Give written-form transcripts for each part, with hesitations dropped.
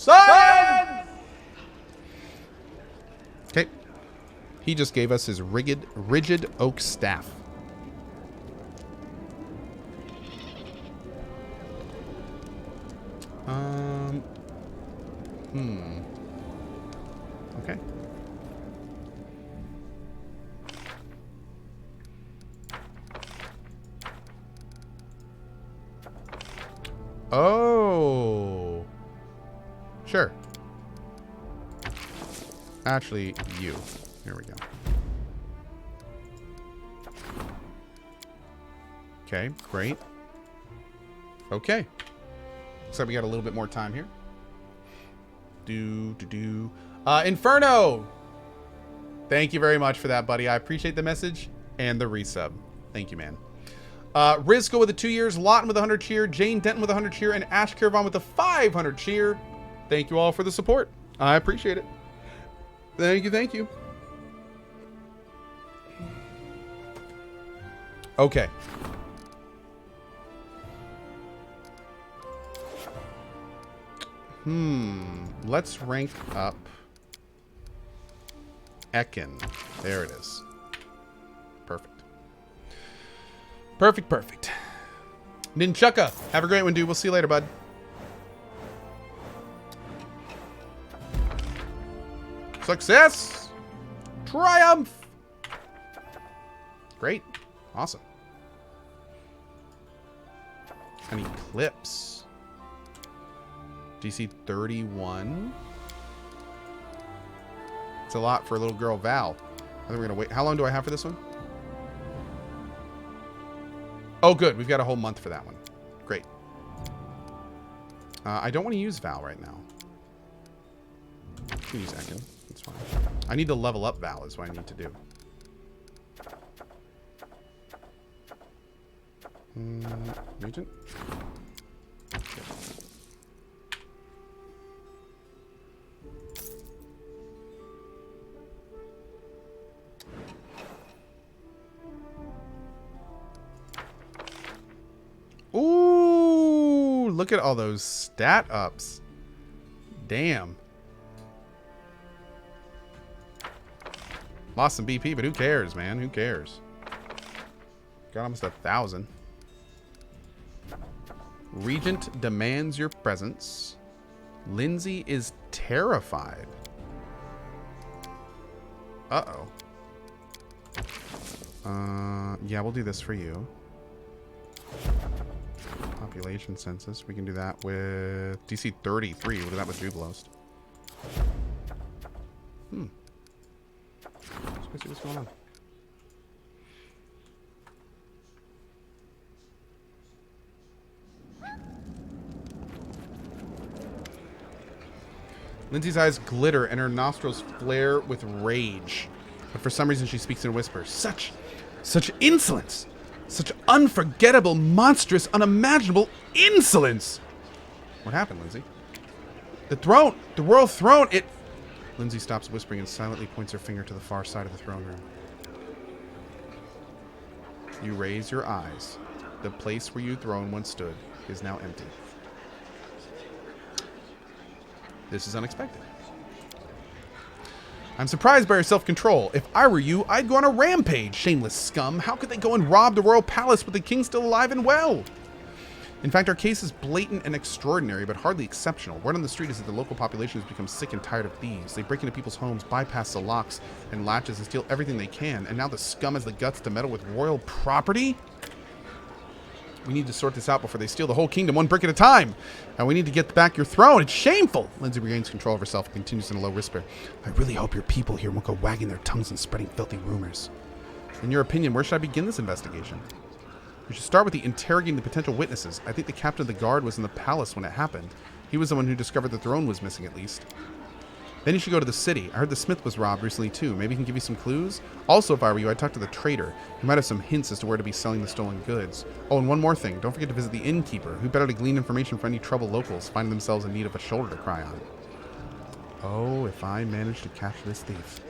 Science! Okay. He just gave us his rigid oak staff. Okay. Oh. Sure. Actually, you. Here we go. Okay, great. Okay. Looks like we got a little bit more time here. Inferno! Thank you very much for that, buddy. I appreciate the message and the resub. Thank you, man. Rizko with the 2 years, Lawton with 100 cheer, Jane Denton with 100 cheer, and Ash Caravan with the 500 cheer. Thank you all for the support. I appreciate it. Thank you, thank you. Okay. Let's rank up Ekin. There it is. Perfect. Perfect, perfect. Ninchucka, have a great one, dude. We'll see you later, bud. Success! Triumph! Great. Awesome. Any clips? DC 31. It's a lot for a little girl, Val. I think we're gonna wait. How long do I have for this one? Oh, good. We've got a whole month for that one. Great. I don't want to use Val right now. I can use Ekin. That's fine. I need to level up Val is what I need to do. Regent? Okay. Ooh, look at all those stat ups. Damn. Lost some BP, but who cares, man? Who cares? Got almost 1,000. Regent demands your presence. Lindsay is terrified. Uh-oh. Yeah, we'll do this for you. Population census. We can do that with DC 33. We'll do that with Jubilost. Let's see what's going on. Lindsay's eyes glitter and her nostrils flare with rage. But for some reason she speaks in whispers. Such insolence! Such unforgettable, monstrous, unimaginable insolence! What happened, Lindsay? The throne! The royal throne! It... Lindsay stops whispering and silently points her finger to the far side of the throne room. You raise your eyes. The place where your throne once stood is now empty. This is unexpected. I'm surprised by your self-control. If I were you, I'd go on a rampage, shameless scum. How could they go and rob the royal palace with the king still alive and well? In fact, our case is blatant and extraordinary, but hardly exceptional. Word on the street is that the local population has become sick and tired of thieves. They break into people's homes, bypass the locks and latches, and steal everything they can. And now the scum has the guts to meddle with royal property? We need to sort this out before they steal the whole kingdom one brick at a time. And we need to get back your throne. It's shameful. Lindsay regains control of herself and continues in a low whisper. I really hope your people here won't go wagging their tongues and spreading filthy rumors. In your opinion, where should I begin this investigation? We should start with interrogating the potential witnesses. I think the captain of the guard was in the palace when it happened. He was the one who discovered the throne was missing, at least. Then you should go to the city. I heard the smith was robbed recently, too. Maybe he can give you some clues? Also, if I were you, I'd talk to the trader. He might have some hints as to where to be selling the stolen goods. Oh, and one more thing. Don't forget to visit the innkeeper. Who better to glean information for any troubled locals finding themselves in need of a shoulder to cry on? Oh, if I manage to catch this thief.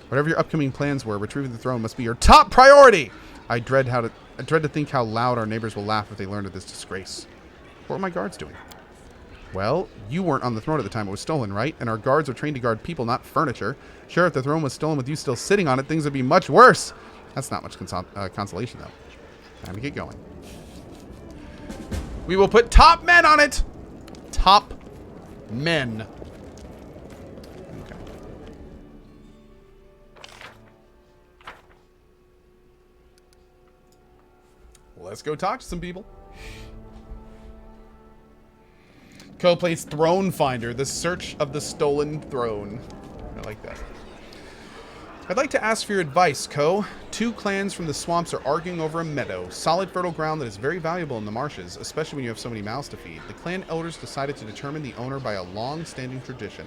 Whatever your upcoming plans were, retrieving the throne must be your top priority! I dread to think how loud our neighbors will laugh if they learn of this disgrace. What are my guards doing? Well, you weren't on the throne at the time it was stolen, right? And our guards are trained to guard people, not furniture. Sure, if the throne was stolen with you still sitting on it, things would be much worse. That's not much consolation, though. Time to get going. We will put top men on it! Top men. Okay. Let's go talk to some people. Co plays Throne Finder, the search of the stolen throne. I like that. I'd like to ask for your advice, Co. 2 clans from the swamps are arguing over a meadow, solid fertile ground that is very valuable in the marshes, especially when you have so many mouths to feed. The clan elders decided to determine the owner by a long-standing tradition.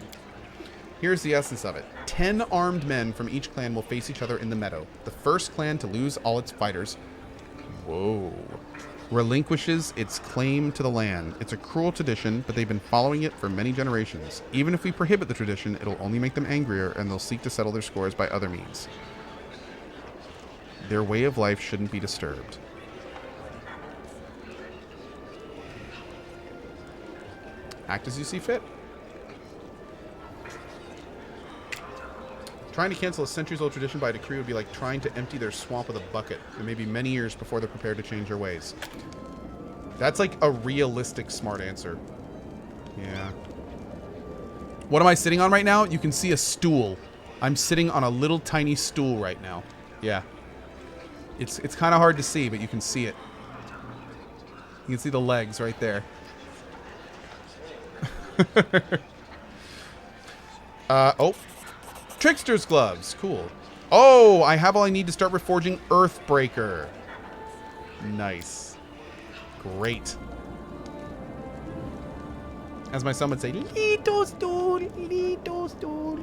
Here's the essence of it. 10 armed men from each clan will face each other in the meadow. The first clan to lose all its fighters... Whoa. Relinquishes its claim to the land. It's a cruel tradition, but they've been following it for many generations. Even if we prohibit the tradition, it'll only make them angrier, and they'll seek to settle their scores by other means. Their way of life shouldn't be disturbed. Act as you see fit. Trying to cancel a centuries-old tradition by decree would be like trying to empty their swamp with a bucket. It may be many years before they're prepared to change their ways. That's like a realistic smart answer. Yeah. What am I sitting on right now? You can see a stool. I'm sitting on a little tiny stool right now. Yeah. It's kind of hard to see, but you can see it. You can see the legs right there. Oh. Trickster's gloves. Cool. Oh, I have all I need to start reforging Earthbreaker. Nice. Great. As my son would say, little stool, little stool,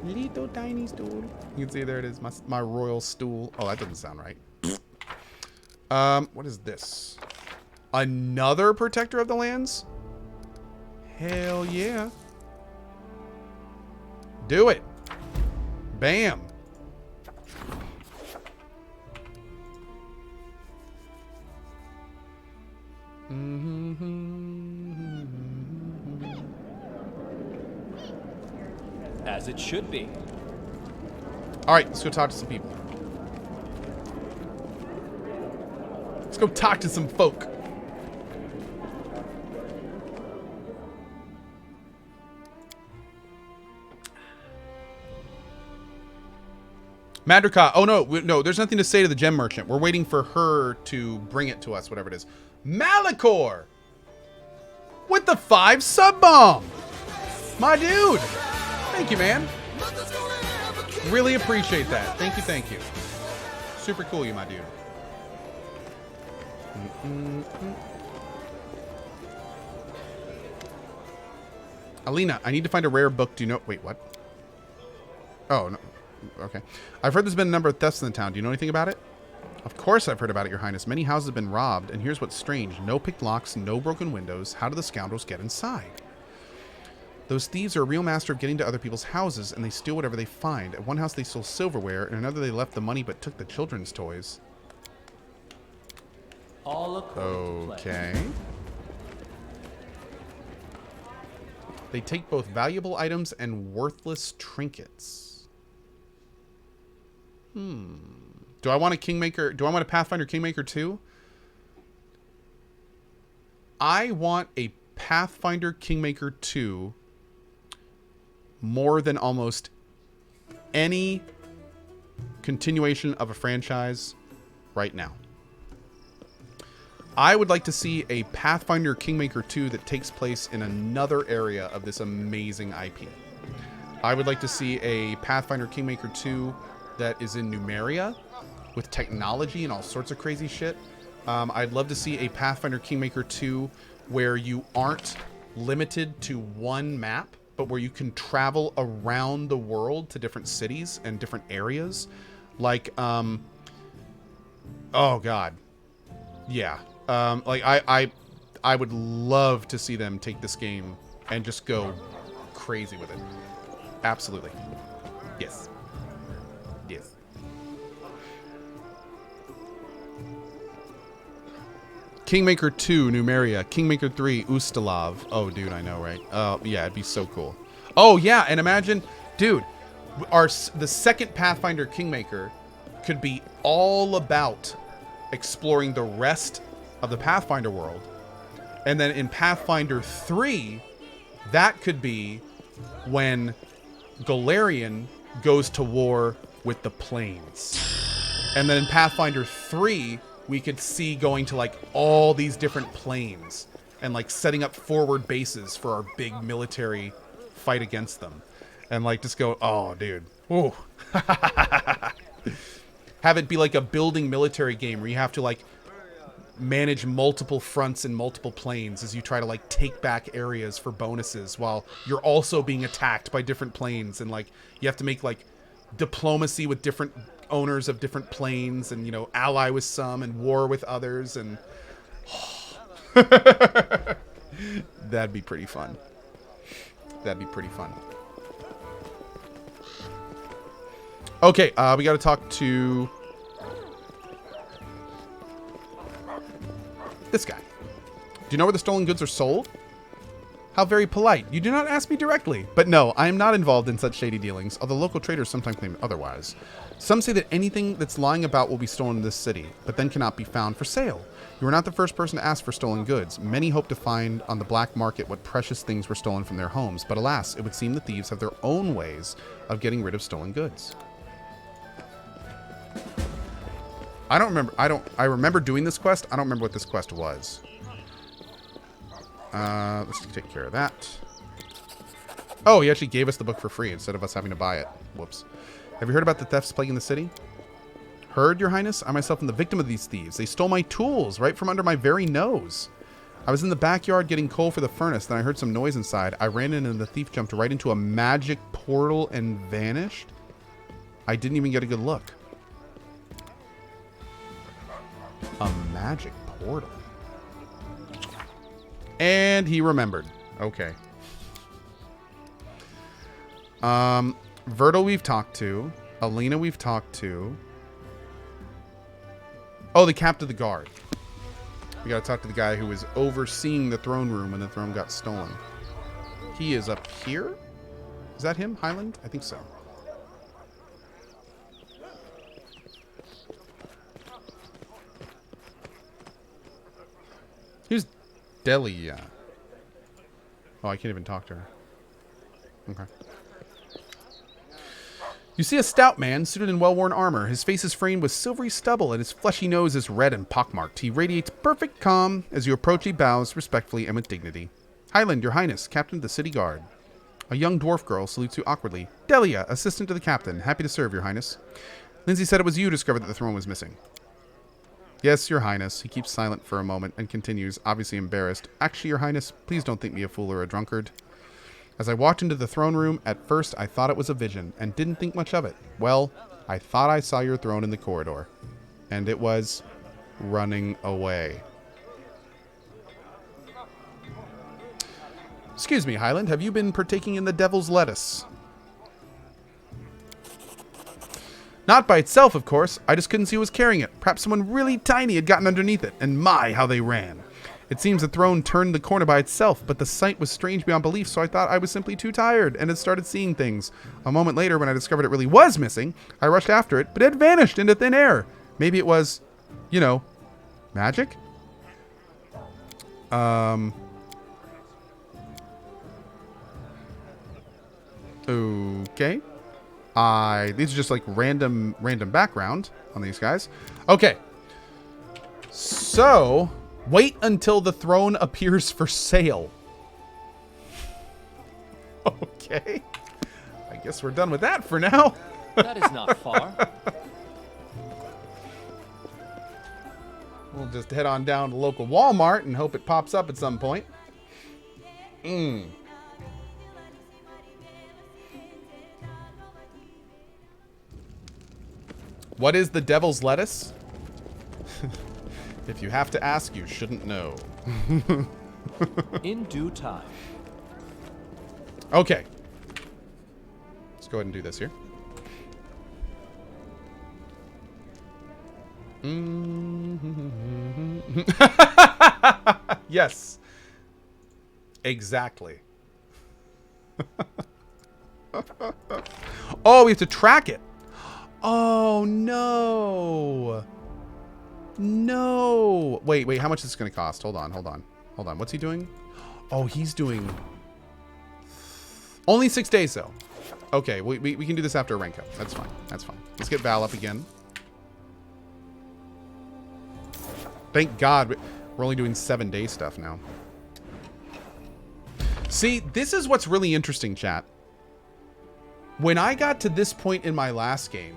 little tiny stool. You can see there it is, my royal stool. Oh, that doesn't sound right. What is this? Another protector of the lands? Hell yeah. Do it. Bam. As it should be. All right, let's go talk to some people. Let's go talk to some folk. Madrika. Oh, no, there's nothing to say to the gem merchant. We're waiting for her to bring it to us, whatever it is. Malicor! With the 5 sub bomb! My dude! Thank you, man. Really appreciate that. Thank you, thank you. Super cool, you, my dude. Alina, I need to find a rare book. Do you know... Wait, what? Oh, no. Okay. I've heard there's been a number of thefts in the town. Do you know anything about it? Of course I've heard about it, Your Highness. Many houses have been robbed, and here's what's strange. No picked locks, no broken windows. How do the scoundrels get inside? Those thieves are a real master of getting to other people's houses, and they steal whatever they find. At one house they stole silverware, and another they left the money but took the children's toys. All according to plan. Okay. They take both valuable items and worthless trinkets. Do I want a Kingmaker? Do I want a Pathfinder Kingmaker 2? I want a Pathfinder Kingmaker 2 more than almost any continuation of a franchise right now. I would like to see a Pathfinder Kingmaker 2 that takes place in another area of this amazing IP. I would like to see a Pathfinder Kingmaker 2 that is in Numeria with technology and all sorts of crazy shit. I'd love to see a Pathfinder Kingmaker 2 where you aren't limited to one map, but where you can travel around the world to different cities and different areas. Like, oh God. Yeah. Like I would love to see them take this game and just go crazy with it. Absolutely. Yes. Yes. Kingmaker 2, Numeria. Kingmaker 3, Ustalav. Oh, dude, I know, right? Yeah, it'd be so cool. Oh, yeah, and imagine, dude, the second Pathfinder Kingmaker could be all about exploring the rest of the Pathfinder world. And then in Pathfinder 3, that could be when Golarion goes to war with the planes. And then in Pathfinder 3, we could see going to like all these different planes and like setting up forward bases for our big military fight against them. And like just go, oh, dude. Ooh. Have it be like a building military game where you have to like manage multiple fronts and multiple planes as you try to like take back areas for bonuses while you're also being attacked by different planes, and like you have to make like diplomacy with different owners of different planes, and you know, ally with some and war with others, and that'd be pretty fun. That'd be pretty fun. Okay, we got to talk to this guy. Do you know where the stolen goods are sold? How very polite. You do not ask me directly. But no, I am not involved in such shady dealings, although local traders sometimes claim otherwise. Some say that anything that's lying about will be stolen in this city, but then cannot be found for sale. You are not the first person to ask for stolen goods. Many hope to find on the black market what precious things were stolen from their homes, but alas, it would seem the thieves have their own ways of getting rid of stolen goods. I don't remember. I remember doing this quest. I don't remember what this quest was. Let's take care of that. Oh, he actually gave us the book for free instead of us having to buy it. Whoops. Have you heard about the thefts plaguing the city? Heard, Your Highness? I myself am the victim of these thieves. They stole my tools right from under my very nose. I was in the backyard getting coal for the furnace. Then I heard some noise inside. I ran in and the thief jumped right into a magic portal and vanished. I didn't even get a good look. A magic portal. And he remembered. Okay. Vertil we've talked to. Alina we've talked to. Oh, the captain of the guard. We gotta talk to the guy who was overseeing the throne room when the throne got stolen. He is up here? Is that him? Highland? I think so. Who's Delia? Oh, I can't even talk to her. Okay. You see a stout man, suited in well-worn armor. His face is framed with silvery stubble, and his fleshy nose is red and pockmarked. He radiates perfect calm. As you approach, he bows respectfully and with dignity. Highland, Your Highness, Captain of the City Guard. A young dwarf girl salutes you awkwardly. Delia, assistant to the captain. Happy to serve, Your Highness. Lindsay said it was you who discovered that the throne was missing. Yes, Your Highness. He keeps silent for a moment and continues, obviously embarrassed. Actually, Your Highness, please don't think me a fool or a drunkard. As I walked into the throne room, at first I thought it was a vision and didn't think much of it. Well, I thought I saw your throne in the corridor. And it was running away. Excuse me, Highland, have you been partaking in the devil's lettuce? Not by itself, of course. I just couldn't see who was carrying it. Perhaps someone really tiny had gotten underneath it. And my, how they ran. It seems the throne turned the corner by itself, but the sight was strange beyond belief, so I thought I was simply too tired and had started seeing things. A moment later, when I discovered it really was missing, I rushed after it, but it had vanished into thin air. Maybe it was, you know, magic? Okay. These are just like random background on these guys. Okay. So, wait until the throne appears for sale. Okay. I guess we're done with that for now. That is not far. We'll just head on down to local Walmart and hope it pops up at some point. What is the devil's lettuce? If you have to ask, you shouldn't know. In due time. Okay. Let's go ahead and do this here. Yes. Exactly. Oh, we have to track it. Oh, no. No. Wait. How much is this going to cost? Hold on. What's he doing? Oh, he's doing... Only 6 days, though. Okay, we can do this after a rank up. That's fine. Let's get Val up again. Thank God we're only doing 7-day stuff now. See, this is what's really interesting, chat. When I got to this point in my last game,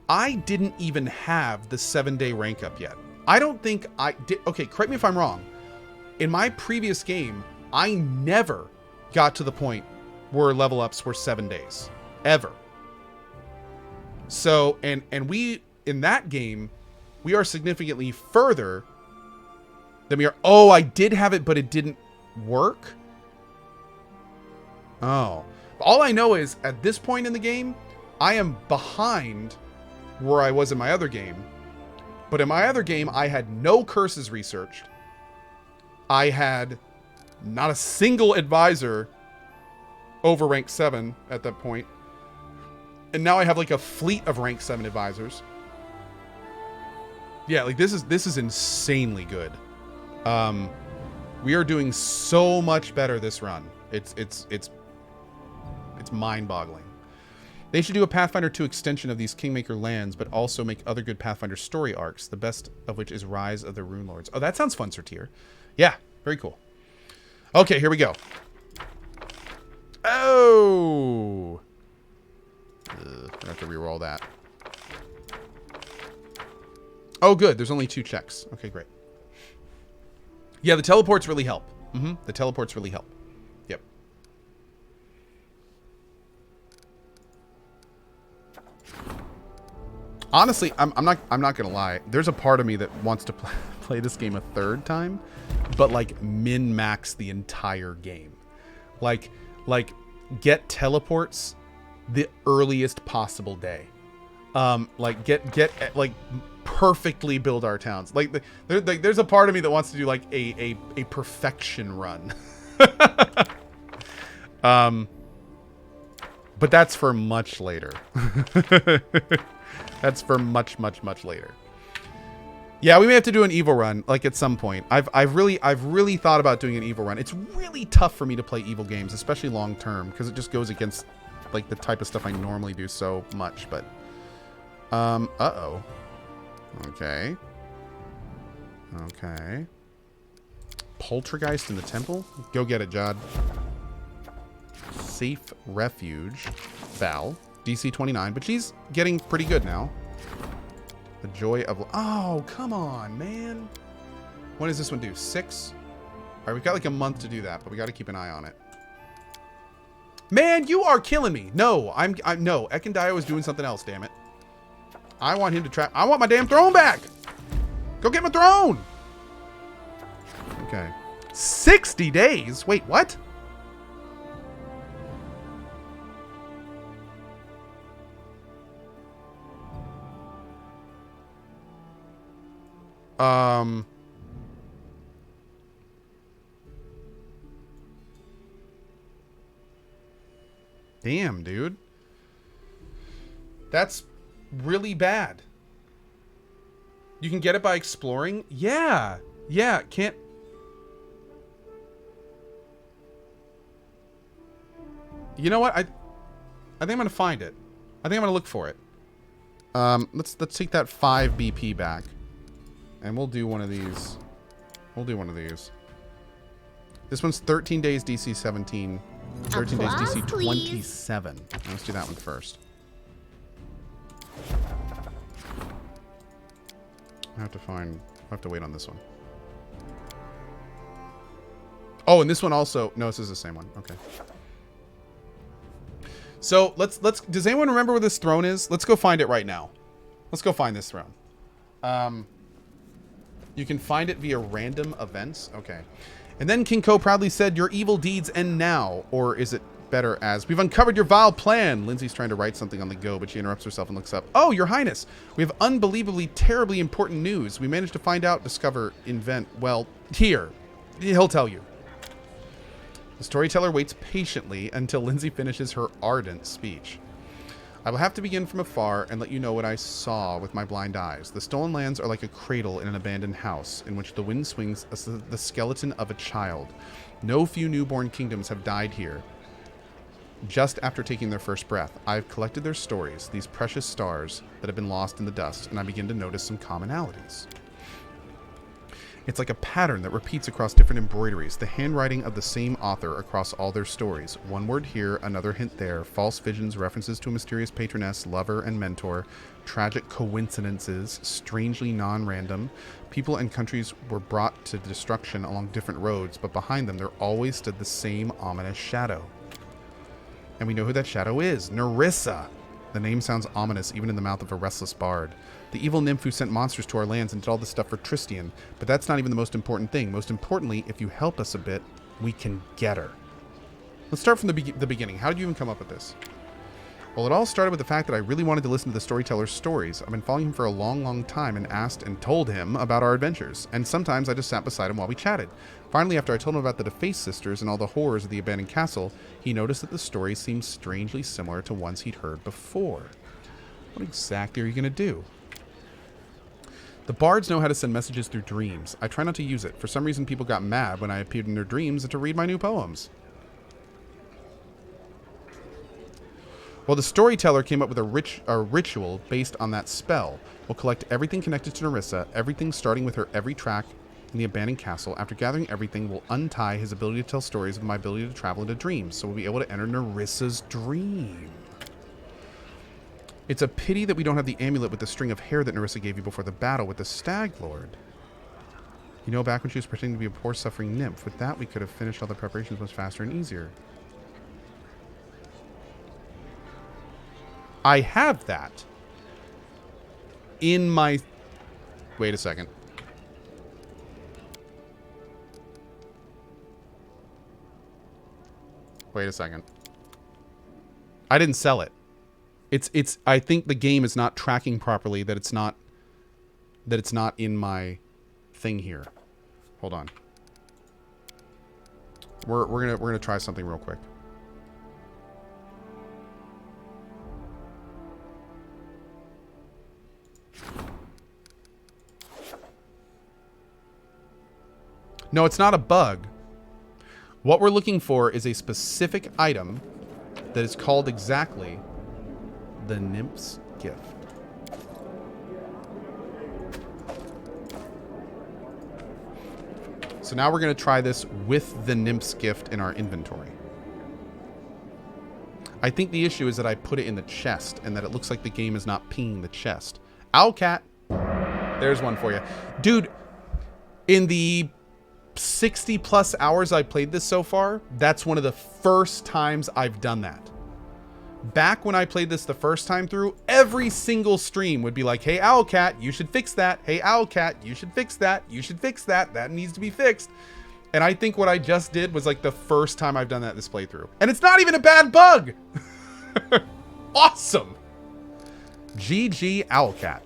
I didn't even have the 7-day rank up yet. I don't think I did. Okay, correct me if I'm wrong. In my previous game, I never got to the point where level ups were 7 days. Ever. So, and we, in that game, we are significantly further than we are. Oh, I did have it, but it didn't work? Oh. All I know is, at this point in the game, I am behind where I was in my other game. But in my other game, I had no curses researched. I had not a single advisor over rank 7 at that point. And now I have like a fleet of rank 7 advisors. Yeah, like this is insanely good. We are doing so much better this run. It's mind-boggling. They should do a Pathfinder 2 extension of these Kingmaker lands, but also make other good Pathfinder story arcs, the best of which is Rise of the Rune Lords. Oh, that sounds fun, Sortier. Yeah, very cool. Okay, here we go. Oh! I have to reroll that. Oh, good. There's only 2 checks. Okay, great. Yeah, the teleports really help. The teleports really help. Yep. Honestly, I'm not gonna lie. There's a part of me that wants to play this game a 3rd time, but like min-max the entire game. Like get teleports the earliest possible day. Like get like perfectly build our towns. Like there's a part of me that wants to do like a perfection run. But that's for much later. That's for much later. Yeah, we may have to do an evil run like at some point. I've really thought about doing an evil run. It's really tough for me to play evil games, especially long term, because it just goes against like the type of stuff I normally do so much. But uh-oh. Okay. Poltergeist in the temple? Go get it, Jod. Safe refuge. Val. DC 29, but she's getting pretty good now. The joy of... Oh, come on, man. When does this one do? 6? All right, we've got like a month to do that, but we got to keep an eye on it. Man, you are killing me. No, no. Ekendio is doing something else, damn it. I want him to trap... I want my damn throne back. Go get my throne. Okay. 60 days? Wait, what? Damn, dude. That's really bad. You can get it by exploring? Yeah. Yeah, can't... You know what? I think I'm going to find it. I think I'm going to look for it. Let's take that 5 BP back. And we'll do one of these. We'll do one of these. This one's 13 days DC 17. 13 days DC 27. Let's do that one first. I have to wait on this one. Oh, and this one also. No, this is the same one. Okay. So let's. Does anyone remember where this throne is? Let's go find it right now. Let's go find this throne. You can find it via random events. Okay. And then King Ko proudly said, "Your evil deeds end now," or is it better as we've uncovered your vile plan. Lindsay's trying to write something on the go, but she interrupts herself and looks up. Oh, Your Highness, we have unbelievably, terribly important news. We managed to find out, discover, invent, well, here. He'll tell you. The storyteller waits patiently until Lindsay finishes her ardent speech. I will have to begin from afar and let you know what I saw with my blind eyes. The stolen lands are like a cradle in an abandoned house in which the wind swings the skeleton of a child. No few newborn kingdoms have died here just after taking their first breath. I have collected their stories, these precious stars that have been lost in the dust, and I begin to notice some commonalities. It's like a pattern that repeats across different embroideries, the handwriting of the same author across all their stories. One word here, another hint there, false visions, references to a mysterious patroness, lover, and mentor, tragic coincidences, strangely non-random. People and countries were brought to destruction along different roads, but behind them there always stood the same ominous shadow. And we know who that shadow is, Nerissa. The name sounds ominous even in the mouth of a restless bard. The evil nymph who sent monsters to our lands and did all this stuff for Tristian. But that's not even the most important thing. Most importantly, if you help us a bit, we can get her. Let's start from the beginning. How did you even come up with this? Well, it all started with the fact that I really wanted to listen to the storyteller's stories. I've been following him for a long, long time and asked and told him about our adventures. And sometimes I just sat beside him while we chatted. Finally, after I told him about the defaced sisters and all the horrors of the abandoned castle, he noticed that the stories seemed strangely similar to ones he'd heard before. What exactly are you going to do? The bards know how to send messages through dreams. I try not to use it. For some reason, people got mad when I appeared in their dreams to read my new poems. Well, the storyteller came up with a ritual based on that spell. We'll collect everything connected to Nerissa, everything starting with her every track in the abandoned castle. After gathering everything, we'll untie his ability to tell stories with my ability to travel into dreams, so we'll be able to enter Nerissa's dream. It's a pity that we don't have the amulet with the string of hair that Nerissa gave you before the battle with the Stag Lord. You know, back when she was pretending to be a poor suffering nymph. With that, we could have finished all the preparations much faster and easier. I have that in my... Wait a second. Wait a second. I didn't sell it. It's I think the game is not tracking properly that it's not in my thing here. Hold on. We're gonna try something real quick. No, it's not a bug. What we're looking for is a specific item that is called exactly the Nymph's Gift. So now we're going to try this with the Nymph's Gift in our inventory. I think the issue is that I put it in the chest and that it looks like the game is not pinging the chest. Owlcat. There's one for you. Dude, in the 60 plus hours I played this so far, that's one of the first times I've done that. Back when I played this the first time through, every single stream would be like, hey, Owlcat, you should fix that. Hey, Owlcat, you should fix that. You should fix that. That needs to be fixed. And I think what I just did was like the first time I've done that this playthrough. And it's not even a bad bug. Awesome. GG Owlcat.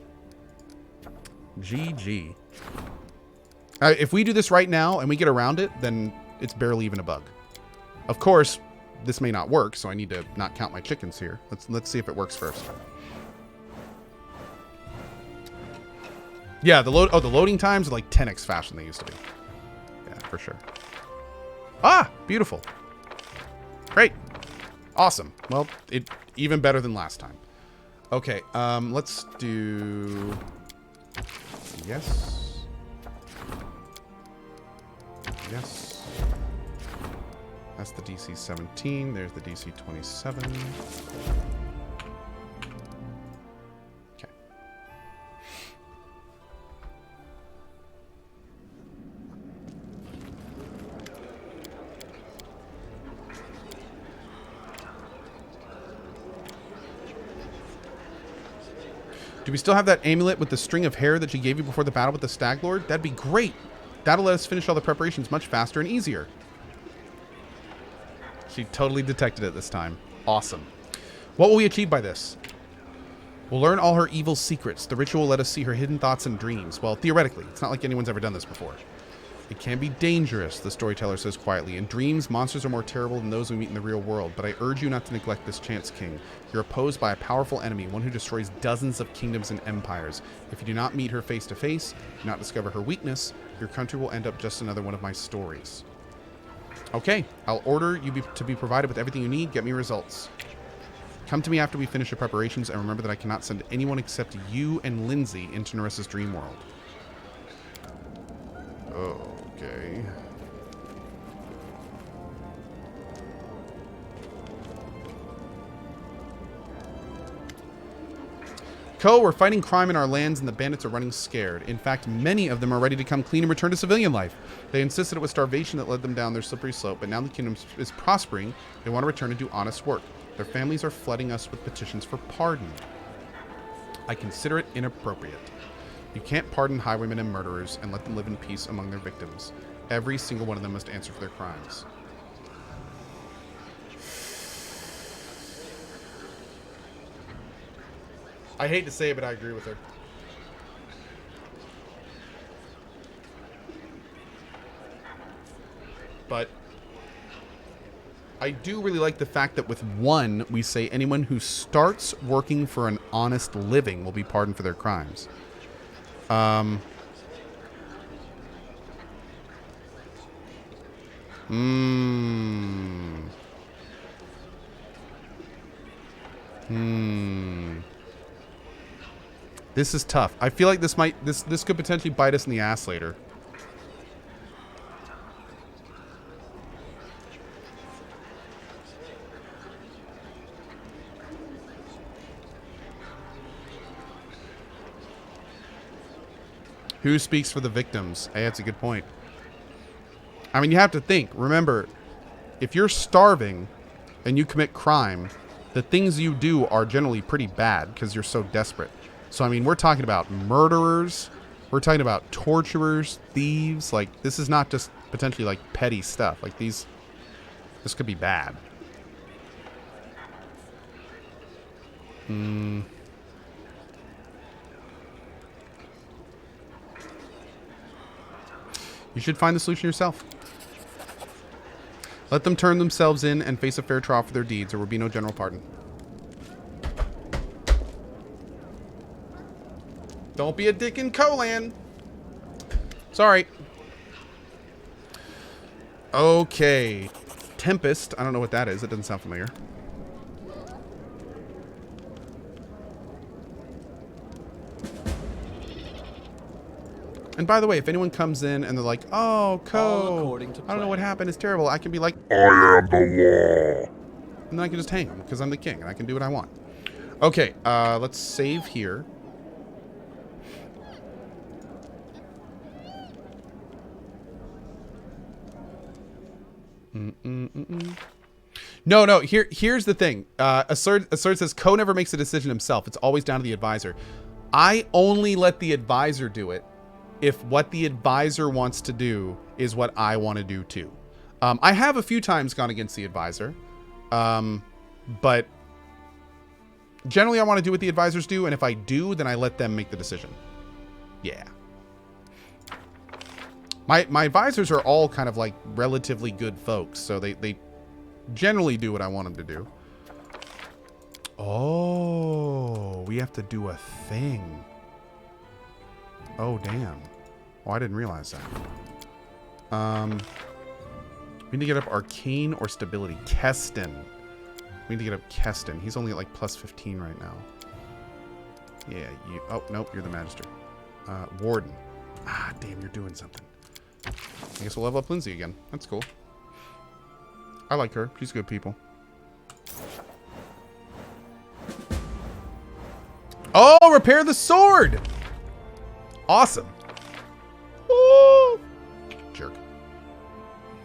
GG. If we do this right now and we get around it, then it's barely even a bug. Of course, this may not work, so I need to not count my chickens here. Let's see if it works first. Yeah, the loading times are like 10x faster than they used to be. Yeah, for sure. Ah, beautiful. Great. Awesome. Well, it even better than last time. Okay, let's do... Yes. Yes. That's the DC 17. There's the DC 27. Okay. Do we still have that amulet with the string of hair that she gave you before the battle with the Stag Lord? That'd be great. That'll let us finish all the preparations much faster and easier. She totally detected it this time. Awesome. What will we achieve by this? We'll learn all her evil secrets. The ritual will let us see her hidden thoughts and dreams. Well, theoretically. It's not like anyone's ever done this before. It can be dangerous, the storyteller says quietly. In dreams, monsters are more terrible than those we meet in the real world. But I urge you not to neglect this chance, King. You're opposed by a powerful enemy, one who destroys dozens of kingdoms and empires. If you do not meet her face to face, do not discover her weakness, your country will end up just another one of my stories. Okay, I'll order you to be provided with everything you need. Get me results. Come to me after we finish the preparations, and remember that I cannot send anyone except you and Lindsay into Nerissa's dream world. Okay. Co, we're fighting crime in our lands and the bandits are running scared. In fact, many of them are ready to come clean and return to civilian life. They insisted it was starvation that led them down their slippery slope, but now the kingdom is prospering. They want to return and do honest work. Their families are flooding us with petitions for pardon. I consider it inappropriate. You can't pardon highwaymen and murderers and let them live in peace among their victims. Every single one of them must answer for their crimes. I hate to say it, but I agree with her. But I do really like the fact that with one, we say anyone who starts working for an honest living will be pardoned for their crimes. This is tough. I feel like this could potentially bite us in the ass later. Who speaks for the victims? Hey, that's a good point. I mean, you have to think. Remember, if you're starving and you commit crime, the things you do are generally pretty bad because you're so desperate. So, I mean, we're talking about murderers. We're talking about torturers, thieves. Like, this is not just potentially, like, petty stuff. Like, this could be bad. You should find the solution yourself. Let them turn themselves in and face a fair trial for their deeds. There will be no general pardon. Don't be a dick in Colan. Sorry. Okay. Tempest. I don't know what that is. It doesn't sound familiar. And by the way, if anyone comes in and they're like, oh, Co, I don't know what happened. It's terrible. I can be like, I am the law. And then I can just hang them because I'm the king and I can do what I want. Okay, let's save here. No. Here's the thing. Assert says Co never makes a decision himself. It's always down to the advisor. I only let the advisor do it if what the advisor wants to do is what I want to do too. I have a few times gone against the advisor, but generally I want to do what the advisors do, and if I do, then I let them make the decision. Yeah. My advisors are all kind of like relatively good folks, so they generally do what I want them to do. Oh, we have to do a thing. Oh, damn. Oh, I didn't realize that. We need to get up Arcane or Stability. Keston. We need to get up Keston. He's only at like plus 15 right now. Yeah, you... Oh, nope, you're the Magister. Warden. Ah, damn, you're doing something. I guess we'll level up Lindsay again. That's cool. I like her. She's good people. Oh, repair the sword! Awesome.